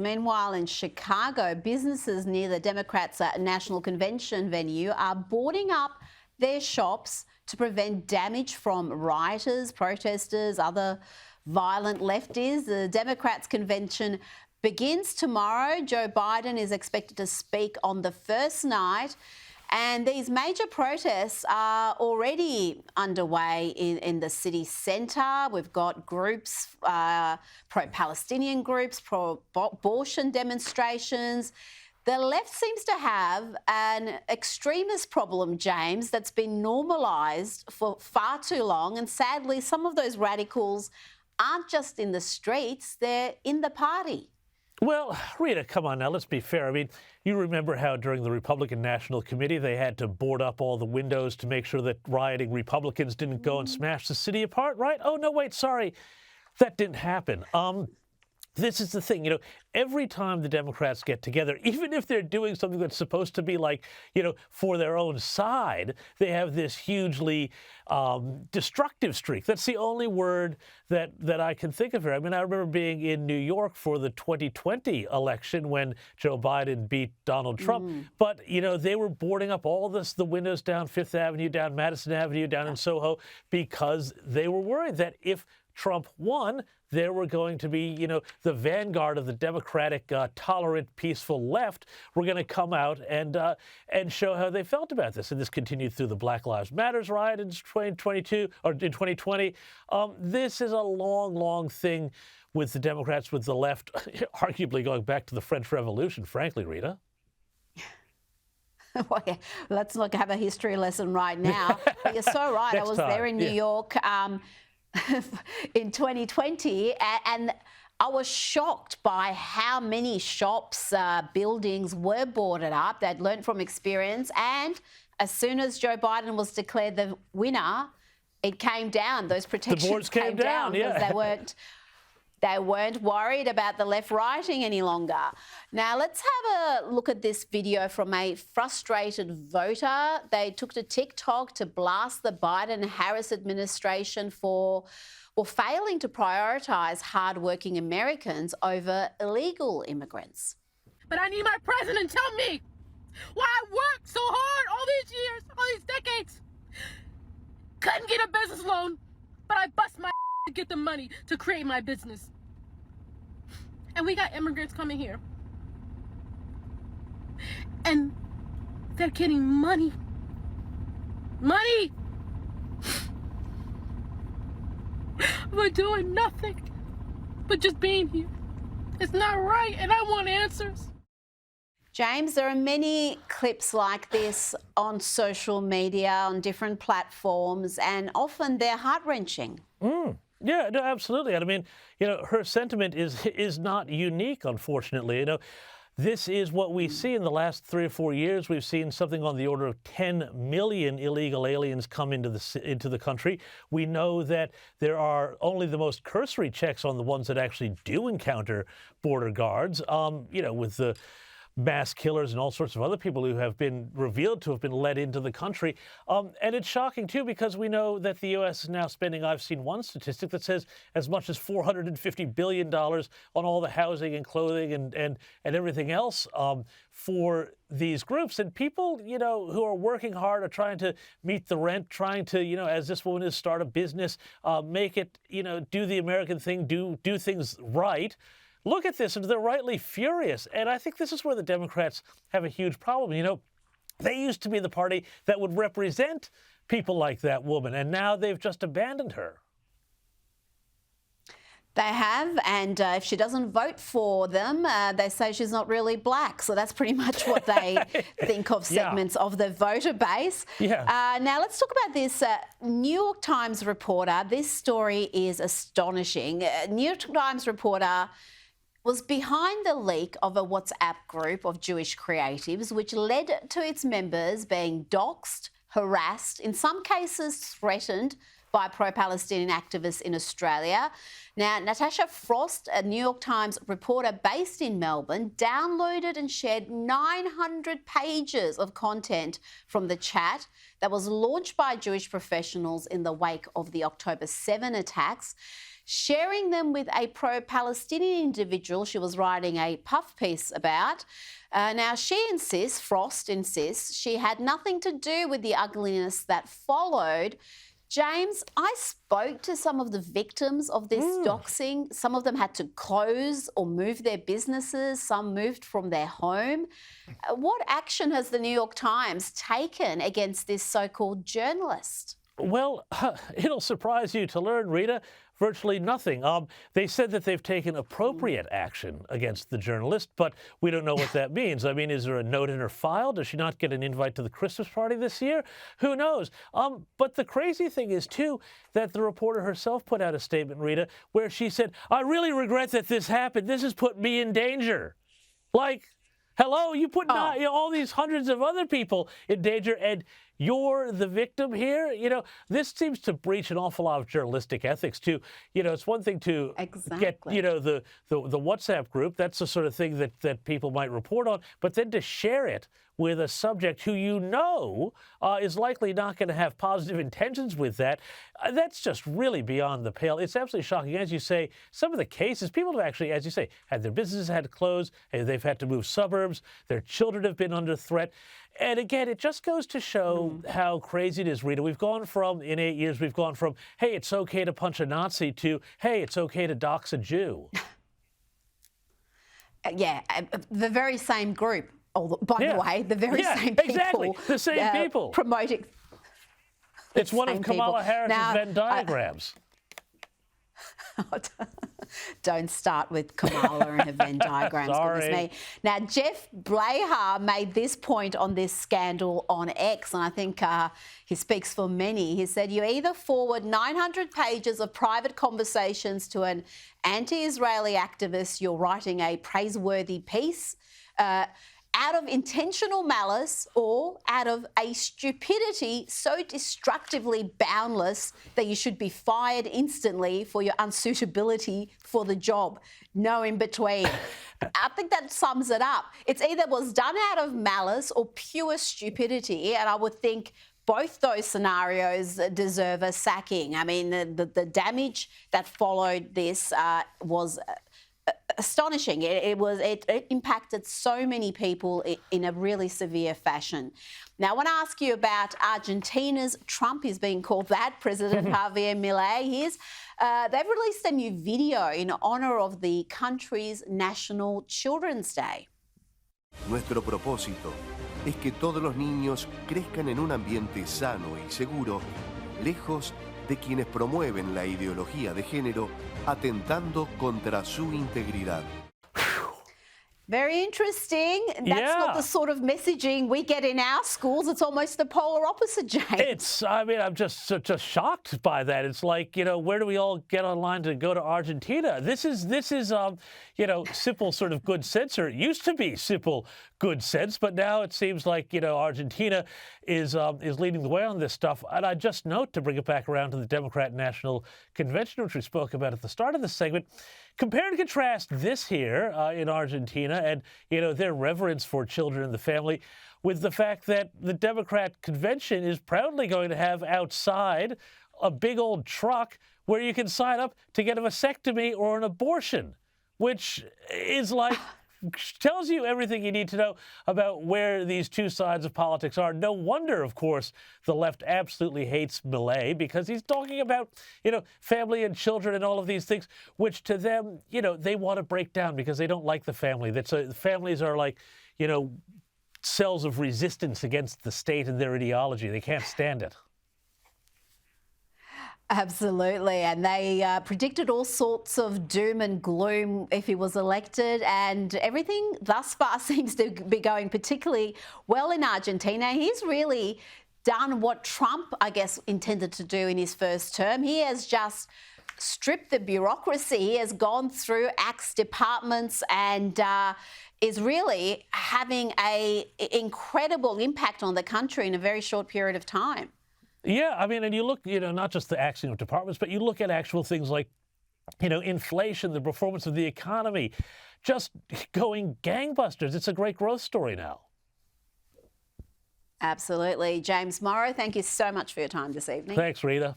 Meanwhile, in Chicago, businesses near the Democrats' national convention venue are boarding up their shops to prevent damage from rioters, protesters, other violent lefties. The Democrats' convention begins tomorrow. Joe Biden is expected to speak on the first night. And these major protests are already underway in the city centre. We've got groups, pro-Palestinian groups, pro-abortion demonstrations. The left seems to have an extremist problem, James, that's been normalised for far too long. And sadly, some of those radicals aren't just in the streets, they're in the party. Well, Rita, come on now, let's be fair. I mean, you remember how during the Republican National Committee they had to board up all the windows to make sure that rioting Republicans didn't go and smash the city apart, right? Oh, no, wait, sorry. That didn't happen. This is the thing, you know, every time the Democrats get together, even if they're doing something that's supposed to be like, you know, for their own side, they have this hugely destructive streak. That's the only word that I can think of here. I mean, I remember being in New York for the 2020 election when Joe Biden beat Donald Trump. But, you know, they were boarding up all the windows down Fifth Avenue, down Madison Avenue, down in Soho, because they were worried that if Trump won, there were going to be, you know, the vanguard of the Democratic, tolerant, peaceful left were going to come out and show how they felt about this. And this continued through the Black Lives Matter riot in 2022 or in 2020. This is a long, long thing with the Democrats, with the left, arguably going back to the French Revolution, frankly, Rita. Well, yeah, let's not have a history lesson right now. But you're so right. I was there in New York in 2020, and I was shocked by how many shops, buildings were boarded up. They'd learned from experience, and as soon as Joe Biden was declared the winner, it came down. Those protections the boards came down because they weren't worried about the left rioting any longer. Now, let's have a look at this video from a frustrated voter. They took to TikTok to blast the Biden-Harris administration for failing to prioritise hardworking Americans over illegal immigrants. But I need my president to tell me why I worked so hard all these years, all these decades. Couldn't get a business loan, but I bust my to get the money to create my business. And we got immigrants coming here. And they're getting money. Money! We're doing nothing but just being here. It's not right, and I want answers. James, there are many clips like this on social media, on different platforms, and often they're heart-wrenching. Yeah, no, absolutely. And I mean, you know, her sentiment is not unique, unfortunately. You know, this is what we see in the last 3 or 4 years. We've seen something on the order of 10 million illegal aliens come into the country. We know that there are only the most cursory checks on the ones that actually do encounter border guards. You know, with the mass killers and all sorts of other people who have been revealed to have been let into the country. And it's shocking, too, because we know that the U.S. is now spending, I've seen one statistic that says as much as $450 billion on all the housing and clothing and everything else for these groups. And people, you know, who are working hard are trying to meet the rent, trying to, you know, as this woman is, start a business, make it, you know, do the American thing, do things right. Look at this, and they're rightly furious. And I think this is where the Democrats have a huge problem. You know, they used to be the party that would represent people like that woman, and now they've just abandoned her. They have, and if she doesn't vote for them, they say she's not really black. So that's pretty much what they think of segments of the voter base. Now, let's talk about this New York Times reporter. This story is astonishing. New York Times reporter was behind the leak of a WhatsApp group of Jewish creatives, which led to its members being doxxed, harassed, in some cases threatened by pro-Palestinian activists in Australia. Now, Natasha Frost, a New York Times reporter based in Melbourne, downloaded and shared 900 pages of content from the chat that was launched by Jewish professionals in the wake of the October 7 attacks. sharing them with a pro-Palestinian individual she was writing a puff piece about. Now, Frost insists, she had nothing to do with the ugliness that followed. James, I spoke to some of the victims of this doxing. Some of them had to close or move their businesses. Some moved from their home. What action has the New York Times taken against this so-called journalist? Well, it'll surprise you to learn, Rita, virtually nothing. They said that they've taken appropriate action against the journalist, but we don't know what that means. I mean, is there a note in her file? Does she not get an invite to the Christmas party this year? Who knows? But the crazy thing is, too, that the reporter herself put out a statement, Rita, where she said, I really regret that this happened. This has put me in danger. Like, hello, you put all these hundreds of other people in danger, and you're the victim here? You know, this seems to breach an awful lot of journalistic ethics, too. You know, it's one thing to get, you know, the WhatsApp group. That's the sort of thing that people might report on. But then to share it with a subject who you know is likely not going to have positive intentions with that, that's just really beyond the pale. It's absolutely shocking. As you say, some of the cases, people have actually, as you say, had their businesses had to close, they've had to move suburbs, their children have been under threat. And again, it just goes to show how crazy it is, Rita. We've gone from, in 8 years, we've gone from, hey, it's okay to punch a Nazi to, hey, it's okay to dox a Jew. Yeah, the very same group. By the way, the very same people. Exactly, the same people. Promoting. It's one of Kamala Harris's Venn diagrams. Don't start with Kamala and her Venn diagrams, goodness me. Now, Jeff Blahar made this point on this scandal on X, and I think he speaks for many. He said, you either forward 900 pages of private conversations to an anti-Israeli activist, you're writing a praiseworthy piece, out of intentional malice or out of a stupidity so destructively boundless that you should be fired instantly for your unsuitability for the job. No in between. I think that sums it up. It's either was done out of malice or pure stupidity, and I would think both those scenarios deserve a sacking. I mean, the damage that followed this was astonishing. It impacted so many people in a really severe fashion. Now, I want to ask you about Argentina's Trump is being called that, President Javier Milei. They've released a new video in honor of the country's National Children's Day. Nuestro propósito es que todos los niños crezcan en un ambiente sano y seguro, lejos de quienes promueven la ideología de género, atentando contra su integridad. Very interesting. That's not the sort of messaging we get in our schools. It's almost the polar opposite, James. I mean, I'm just shocked by that. It's like, you know, where do we all get online to go to Argentina? This is you know, simple sort of good sense, or it used to be simple good sense, but now it seems like, you know, Argentina is leading the way on this stuff. And I just note, to bring it back around to the Democrat National Convention, which we spoke about at the start of the segment, compare and contrast this here in Argentina and, you know, their reverence for children and the family with the fact that the Democrat convention is proudly going to have outside a big old truck where you can sign up to get a vasectomy or an abortion, which is like, tells you everything you need to know about where these two sides of politics are. No wonder, of course, the left absolutely hates Milei, because he's talking about, you know, family and children and all of these things, which to them, you know, they want to break down because they don't like the family. Families are like, you know, cells of resistance against the state and their ideology. They can't stand it. Absolutely, and they predicted all sorts of doom and gloom if he was elected, and everything thus far seems to be going particularly well in Argentina. He's really done what Trump, I guess, intended to do in his first term. He has just stripped the bureaucracy. He has gone through ACT's departments and is really having an incredible impact on the country in a very short period of time. Yeah, I mean, and you look, you know, not just the acting of departments, but you look at actual things like, you know, inflation, the performance of the economy, just going gangbusters. It's a great growth story now. Absolutely. James Morrow, thank you so much for your time this evening. Thanks, Rita.